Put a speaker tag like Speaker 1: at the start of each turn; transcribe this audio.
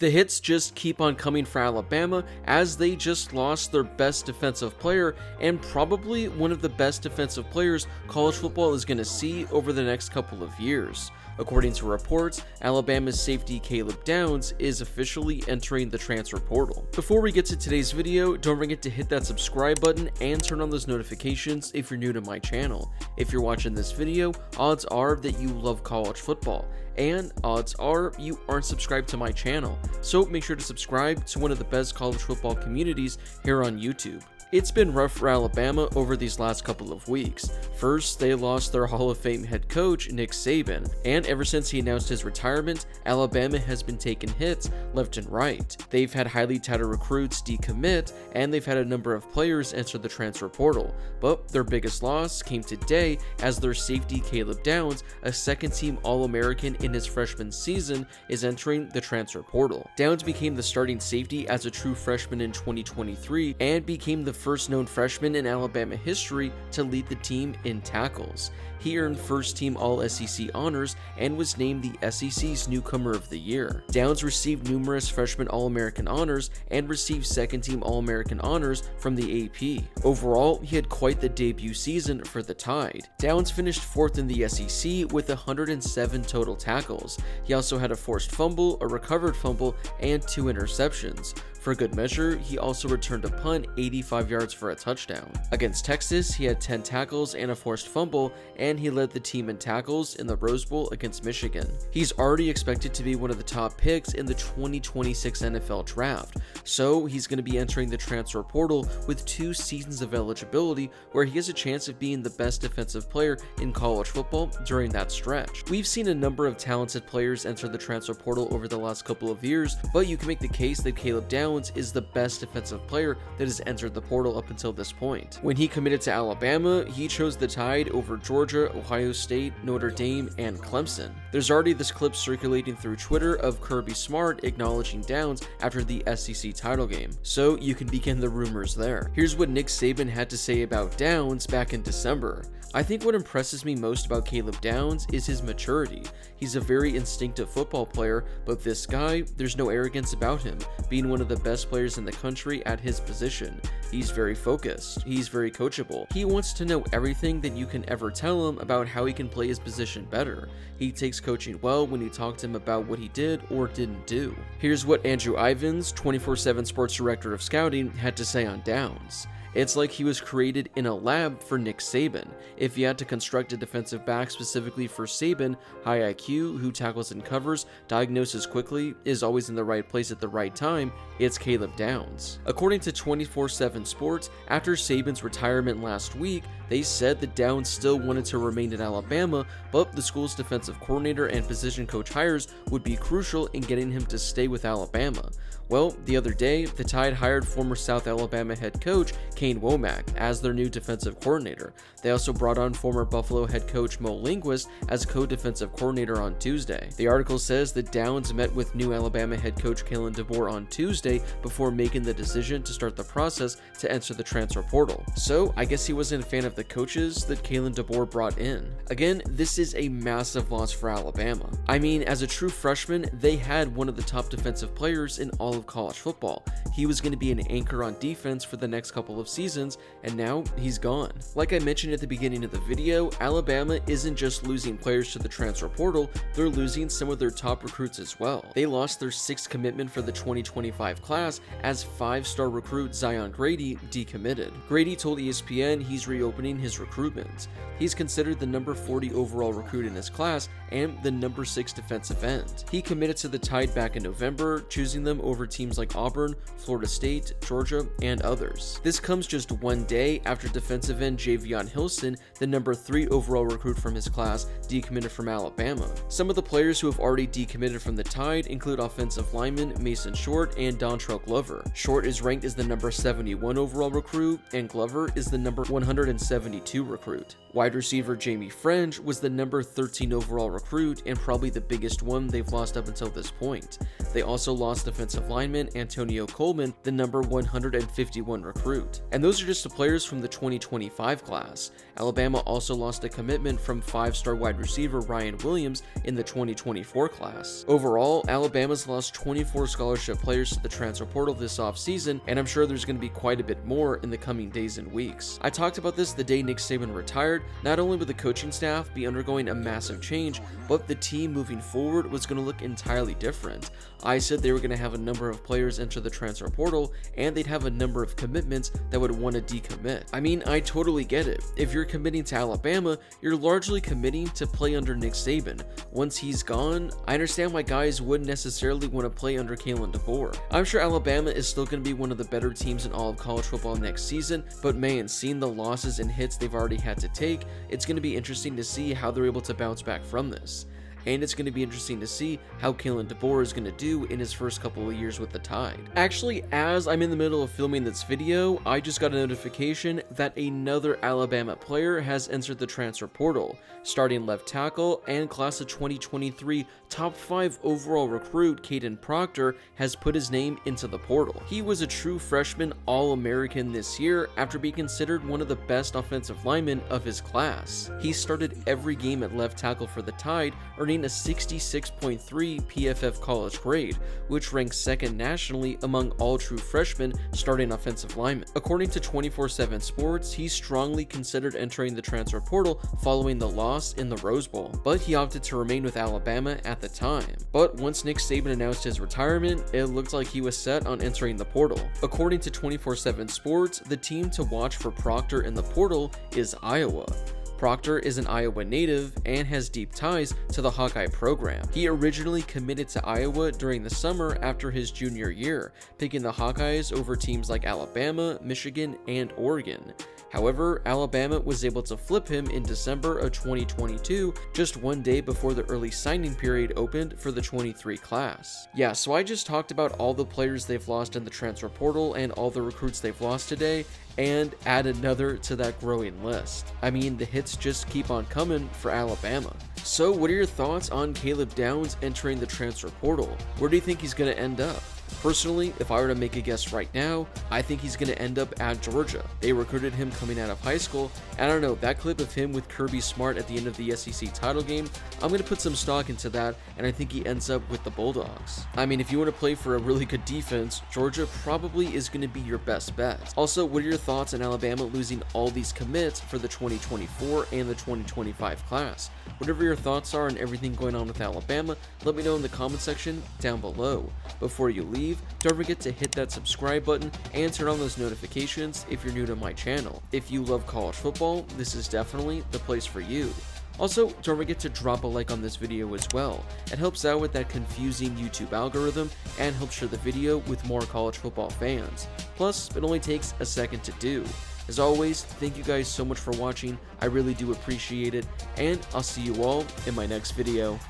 Speaker 1: The hits just keep on coming for Alabama as they just lost their best defensive player and probably one of the best defensive players college football is going to see over the next couple of years. According to reports, Alabama's safety Caleb Downs is officially entering the transfer portal. Before we get to today's video, don't forget to hit that subscribe button and turn on those notifications if you're new to my channel. If you're watching this video, odds are that you love college football, and odds are you aren't subscribed to my channel, so make sure to subscribe to one of the best college football communities here on YouTube. It's been rough for Alabama over these last couple of weeks. First, they lost their Hall of Fame head coach, Nick Saban, and ever since he announced his retirement, Alabama has been taking hits left and right. They've had highly touted recruits decommit, and they've had a number of players enter the transfer portal, but their biggest loss came today as their safety Caleb Downs, a second-team All-American in his freshman season, is entering the transfer portal. Downs became the starting safety as a true freshman in 2023 and became the first known freshman in Alabama history to lead the team in tackles. He earned first-team All-SEC honors and was named the SEC's Newcomer of the Year. Downs received numerous freshman All-American honors and received second-team All-American honors from the AP. Overall, he had quite the debut season for the Tide. Downs finished 4th in the SEC with 107 total tackles. He also had a forced fumble, a recovered fumble, and 2 interceptions. For good measure, he also returned a punt 85 yards for a touchdown. Against Texas, he had 10 tackles and a forced fumble, and he led the team in tackles in the Rose Bowl against Michigan. He's already expected to be one of the top picks in the 2026 NFL Draft, so he's going to be entering the transfer portal with 2 seasons of eligibility where he has a chance of being the best defensive player in college football during that stretch. We've seen a number of talented players enter the transfer portal over the last couple of years, but you can make the case that Caleb Downs is the best defensive player that has entered the portal up until this point. When he committed to Alabama, he chose the Tide over Georgia, Ohio State, Notre Dame, and Clemson. There's already this clip circulating through Twitter of Kirby Smart acknowledging Downs after the SEC title game, so you can begin the rumors there. Here's what Nick Saban had to say about Downs back in December. I think what impresses me most about Caleb Downs is his maturity. He's a very instinctive football player, but this guy, there's no arrogance about him, being one of the best players in the country at his position. He's very focused, he's very coachable. He wants to know everything that you can ever tell him about how he can play his position better. He takes coaching well when you talk to him about what he did or didn't do. Here's what Andrew Ivins, 24/7 Sports Director of Scouting, had to say on Downs. It's like he was created in a lab for Nick Saban. If you had to construct a defensive back specifically for Saban, high IQ, who tackles and covers, diagnoses quickly, is always in the right place at the right time, it's Caleb Downs. According to 24/7 Sports, after Saban's retirement last week, they said that Downs still wanted to remain in Alabama, but the school's defensive coordinator and position coach hires would be crucial in getting him to stay with Alabama. Well, the other day, the Tide hired former South Alabama head coach Kane Womack as their new defensive coordinator. They also brought on former Buffalo head coach Mo Linguist as co-defensive coordinator on Tuesday. The article says that Downs met with new Alabama head coach Kalen DeBoer on Tuesday before making the decision to start the process to enter the transfer portal. So, I guess he wasn't a fan of the coaches that Kalen DeBoer brought in. Again, this is a massive loss for Alabama. I mean, as a true freshman, they had one of the top defensive players in all of college football. He was going to be an anchor on defense for the next couple of seasons, and now he's gone. Like I mentioned at the beginning of the video, Alabama isn't just losing players to the transfer portal, they're losing some of their top recruits as well. They lost their 6th commitment for the 2025 class as 5-star recruit Zion Grady decommitted. Grady told ESPN he's reopening his recruitment. He's considered the number 40 overall recruit in his class and the number 6 defensive end. He committed to the Tide back in November, choosing them over teams like Auburn, Florida State, Georgia, and others. This comes just one day after defensive end Javion Hilson, the number 3 overall recruit from his class, decommitted from Alabama. Some of the players who have already decommitted from the Tide include offensive lineman Mason Short and Dontrell Glover. Short is ranked as the number 71 overall recruit, and Glover is the number 172 recruit. Wide receiver Jamie French was the number 13 overall recruit and probably the biggest one they've lost up until this point. They also lost defensive lineman Antonio Coleman, the number 151 recruit. And those are just the players from the 2025 class. Alabama also lost a commitment from 5-star wide receiver Ryan Williams in the 2024 class. Overall, Alabama's lost 24 scholarship players to the transfer portal this offseason, and I'm sure there's going to be quite a bit more in the coming days and weeks. I talked about this the day Nick Saban retired. Not only would the coaching staff be undergoing a massive change, but the team moving forward was going to look entirely different. I said they were going to have a number of players enter the transfer portal, and they'd have a number of commitments that would want to decommit. I mean, I totally get it. If you're committing to Alabama, you're largely committing to play under Nick Saban. Once he's gone, I understand why guys wouldn't necessarily want to play under Kalen DeBoer. I'm sure Alabama is still going to be one of the better teams in all of college football next season, but man, seeing the losses and hits they've already had to take, it's going to be interesting to see how they're able to bounce back from this. And it's going to be interesting to see how Kalen DeBoer is going to do in his first couple of years with the Tide. Actually, as I'm in the middle of filming this video, I just got a notification that another Alabama player has entered the transfer portal. Starting left tackle and class of 2023 top 5 overall recruit Caden Proctor has put his name into the portal. He was a true freshman All-American this year after being considered one of the best offensive linemen of his class. He started every game at left tackle for the Tide, earning a 66.3 PFF college grade, which ranks second nationally among all true freshmen starting offensive linemen. According to 24/7 Sports, he strongly considered entering the transfer portal following the loss in the Rose Bowl, but he opted to remain with Alabama at the time. But once Nick Saban announced his retirement, it looked like he was set on entering the portal. According to 24/7 Sports, the team to watch for Proctor in the portal is Iowa. Proctor is an Iowa native and has deep ties to the Hawkeye program. He originally committed to Iowa during the summer after his junior year, picking the Hawkeyes over teams like Alabama, Michigan, and Oregon. However, Alabama was able to flip him in December of 2022, just one day before the early signing period opened for the 23 class. Yeah, so I just talked about all the players they've lost in the transfer portal and all the recruits they've lost today, and add another to that growing list. I mean, the hits just keep on coming for Alabama. So what are your thoughts on Caleb Downs entering the transfer portal? Where do you think he's going to end up? Personally, if I were to make a guess right now, I think he's going to end up at Georgia. They recruited him coming out of high school, and I don't know, that clip of him with Kirby Smart at the end of the SEC title game, I'm going to put some stock into that, and I think he ends up with the Bulldogs. I mean, if you want to play for a really good defense, Georgia probably is going to be your best bet. Also, what are your thoughts on Alabama losing all these commits for the 2024 and the 2025 class? Whatever your thoughts are on everything going on with Alabama, let me know in the comment section down below. Before you leave, don't forget to hit that subscribe button and turn on those notifications if you're new to my channel. If you love college football, this is definitely the place for you. Also, don't forget to drop a like on this video as well. It helps out with that confusing YouTube algorithm and helps share the video with more college football fans. Plus, it only takes a second to do. As always, thank you guys so much for watching. I really do appreciate it, and I'll see you all in my next video.